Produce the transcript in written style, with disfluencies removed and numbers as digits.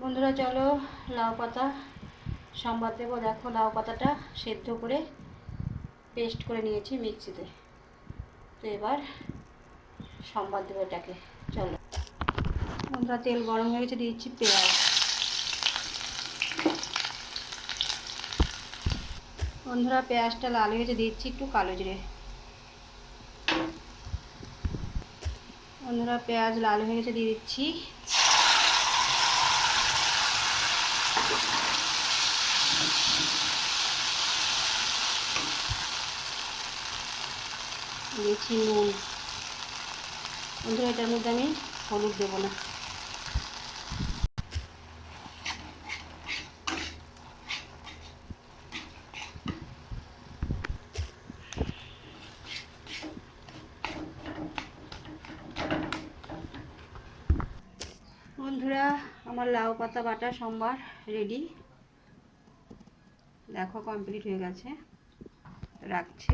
বন্ধুরা চলো লাউ পাতা সম্বাদ দেবো। দেখো লাউ পাতাটা সেদ্ধ করে পেস্ট করে নিয়েছি মিক্সিতে। তো এবার সম্বাদ দেবো এটাকে। চলো বন্ধুরা, তেল গরম হয়ে গেছে, দিয়েছি পেঁয়াজ। বন্ধুরা পেঁয়াজটা লাল হয়ে গেছে, দিচ্ছি একটু কালো জিরে। বন্ধুরা পেঁয়াজ লাল হয়ে গেছে, দিয়ে দিচ্ছি নুন। বন্ধুরা এটার মধ্যে আমি হলুদ দেবো না। বন্ধুরা আমার লাউ পাতা বাটা সম্বার রেডি। দেখো কমপ্লিট হয়ে গেছে, রাখছি।